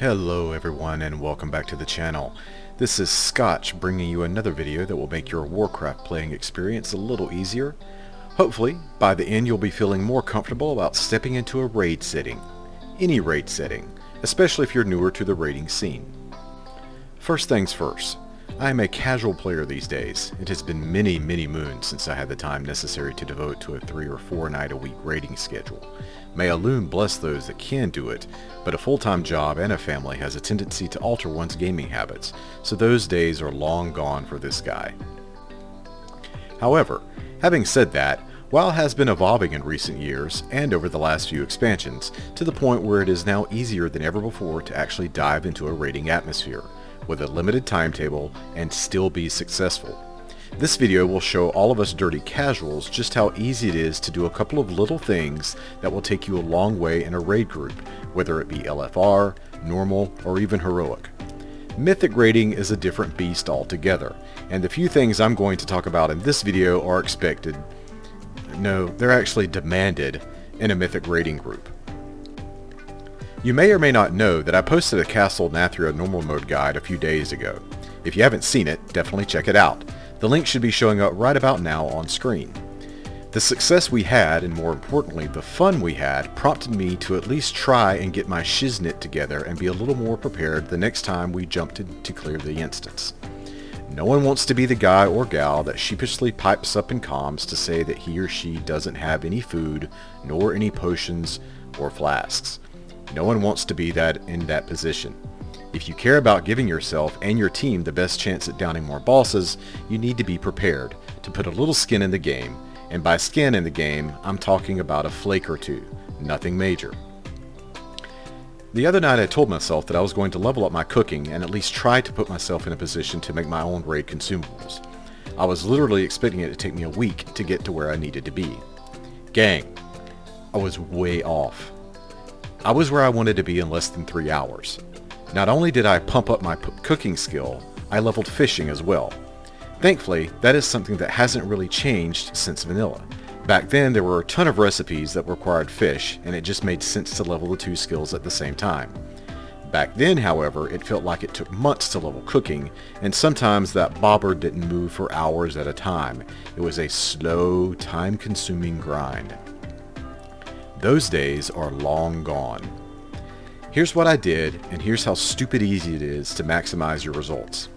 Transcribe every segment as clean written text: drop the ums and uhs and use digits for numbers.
Hello everyone and welcome back to the channel. This is Scotch bringing you another video that will make your Warcraft playing experience a little easier. Hopefully, by the end you'll be feeling more comfortable about stepping into a raid setting. Any raid setting, especially if you're newer to the raiding scene. First things first, I am a casual player these days. It has been many moons since I had the time necessary to devote to a 3 or 4 night a week raiding schedule. May Alune bless those that can do it, but a full-time job and a family has a tendency to alter one's gaming habits, so those days are long gone for this guy. However, having said that, WoW has been evolving in recent years, and over the last few expansions, to the point where it is now easier than ever before to actually dive into a raiding atmosphere, with a limited timetable, and still be successful. This video will show all of us dirty casuals just how easy it is to do a couple of little things that will take you a long way in a raid group, whether it be LFR, normal, or even heroic. Mythic raiding is a different beast altogether, and the few things I'm going to talk about in this video are expected, no, they're actually demanded in a Mythic raiding group. You may or may not know that I posted a Castle Nathria normal mode guide a few days ago. If you haven't seen it, definitely check it out. The link should be showing up right about now on screen. The success we had, and more importantly, the fun we had, prompted me to at least try and get my shiznit together and be a little more prepared the next time we jumped in to clear the instance. No one wants to be the guy or gal that sheepishly pipes up in comms to say that he or she doesn't have any food, nor any potions or flasks. No one wants to be in that position. If you care about giving yourself and your team the best chance at downing more bosses, you need to be prepared to put a little skin in the game, and by skin in the game, I'm talking about a flake or two, nothing major. The other night I told myself that I was going to level up my cooking and at least try to put myself in a position to make my own raid consumables. I was literally expecting it to take me a week to get to where I needed to be. Gang, I was way off. I was where I wanted to be in less than 3 hours. Not only did I pump up my cooking skill, I leveled fishing as well. Thankfully, that is something that hasn't really changed since vanilla. Back then, there were a ton of recipes that required fish, and it just made sense to level the two skills at the same time. Back then, however, it felt like it took months to level cooking, and sometimes that bobber didn't move for hours at a time. It was a slow, time-consuming grind. Those days are long gone. Here's what I did, and here's how stupid easy it is to maximize your results.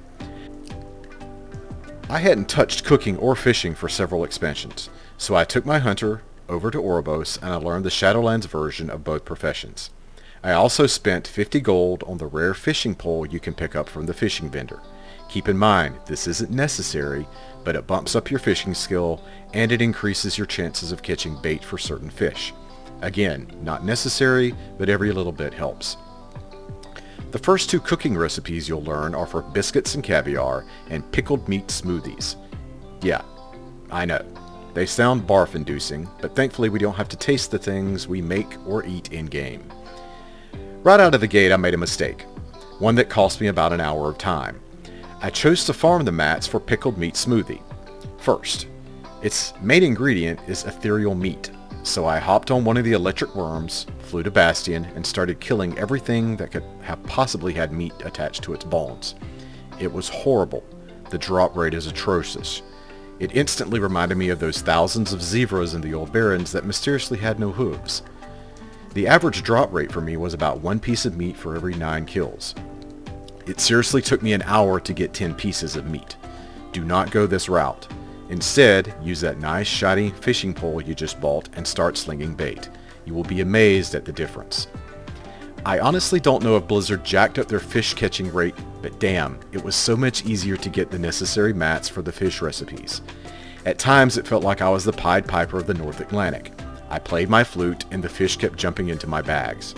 I hadn't touched cooking or fishing for several expansions, so I took my hunter over to Oribos and I learned the Shadowlands version of both professions. I also spent 50 gold on the rare fishing pole you can pick up from the fishing vendor. Keep in mind, this isn't necessary, but it bumps up your fishing skill and it increases your chances of catching bait for certain fish. Again, not necessary, but every little bit helps. The first 2 cooking recipes you'll learn are for biscuits and caviar and pickled meat smoothies. Yeah, I know. They sound barf-inducing, but thankfully we don't have to taste the things we make or eat in-game. Right out of the gate I made a mistake, one that cost me about an hour of time. I chose to farm the mats for pickled meat smoothie. First, its main ingredient is ethereal meat. So I hopped on one of the electric worms, flew to Bastion, and started killing everything that could have possibly had meat attached to its bones. It was horrible. The drop rate is atrocious. It instantly reminded me of those thousands of zebras in the old barrens that mysteriously had no hooves. The average drop rate for me was about 1 piece of meat for every 9 kills. It seriously took me an hour to get 10 pieces of meat. Do not go this route. Instead, use that nice shiny fishing pole you just bought and start slinging bait. You will be amazed at the difference. I honestly don't know if Blizzard jacked up their fish catching rate, but damn, it was so much easier to get the necessary mats for the fish recipes. At times it felt like I was the Pied Piper of the North Atlantic. I played my flute and the fish kept jumping into my bags.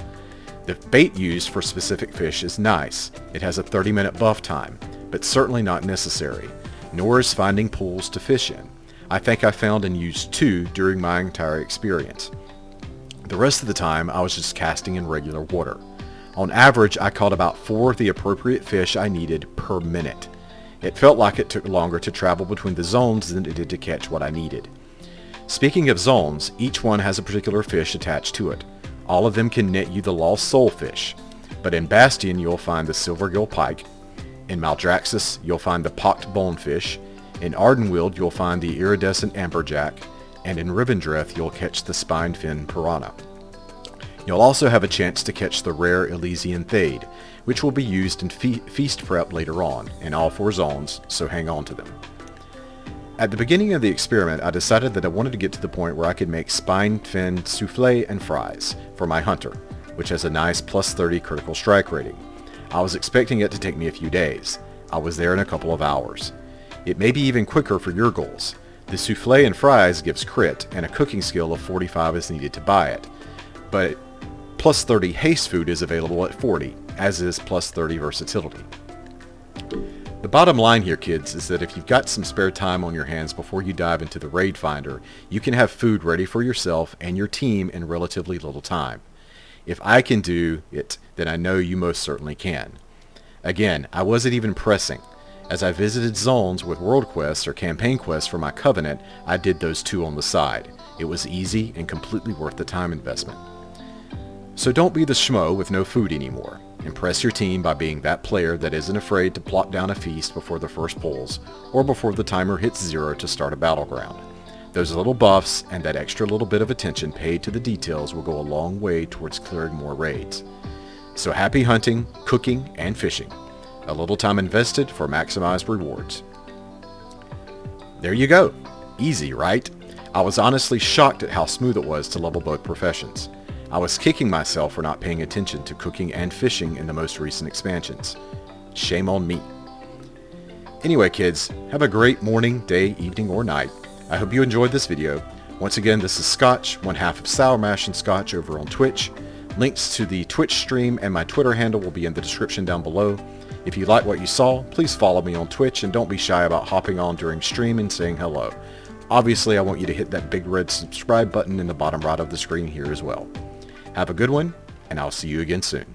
The bait used for specific fish is nice. It has a 30-minute buff time, but certainly not necessary. Nor is finding pools to fish in. I think I found and used 2 during my entire experience. The rest of the time I was just casting in regular water. On average I caught about 4 of the appropriate fish I needed per minute. It felt like it took longer to travel between the zones than it did to catch what I needed. Speaking of zones, each one has a particular fish attached to it. All of them can net you the lost soul fish. But in Bastion, you'll find the silvergill pike. In Maldraxxus, you'll find the pocked bonefish. In Ardenweald, you'll find the iridescent amberjack. And in Rivendreth, you'll catch the spined fin piranha. You'll also have a chance to catch the rare Elysian Thade, which will be used in feast prep later on, in all 4 zones, so hang on to them. At the beginning of the experiment, I decided that I wanted to get to the point where I could make spined fin souffle and fries for my hunter, which has a nice plus 30 critical strike rating. I was expecting it to take me a few days. I was there in a couple of hours. It may be even quicker for your goals. The souffle and fries gives crit, and a cooking skill of 45 is needed to buy it. But plus 30 haste food is available at 40, as is plus 30 versatility. The bottom line here, kids, is that if you've got some spare time on your hands before you dive into the Raid Finder, you can have food ready for yourself and your team in relatively little time. If I can do it, then I know you most certainly can. Again, I wasn't even pressing. As I visited zones with world quests or campaign quests for my Covenant, I did those 2 on the side. It was easy and completely worth the time investment. So don't be the schmo with no food anymore. Impress your team by being that player that isn't afraid to plop down a feast before the first pulls, or before the timer hits 0 to start a battleground. Those little buffs and that extra little bit of attention paid to the details will go a long way towards clearing more raids. So happy hunting, cooking, and fishing. A little time invested for maximized rewards. There you go. Easy, right? I was honestly shocked at how smooth it was to level both professions. I was kicking myself for not paying attention to cooking and fishing in the most recent expansions. Shame on me. Anyway, kids, have a great morning, day, evening, or night. I hope you enjoyed this video. Once again, this is Scotch, one half of Sour Mash and Scotch over on Twitch. Links to the Twitch stream and my Twitter handle will be in the description down below. If you like what you saw, please follow me on Twitch and don't be shy about hopping on during stream and saying hello. Obviously, I want you to hit that big red subscribe button in the bottom right of the screen here as well. Have a good one, and I'll see you again soon.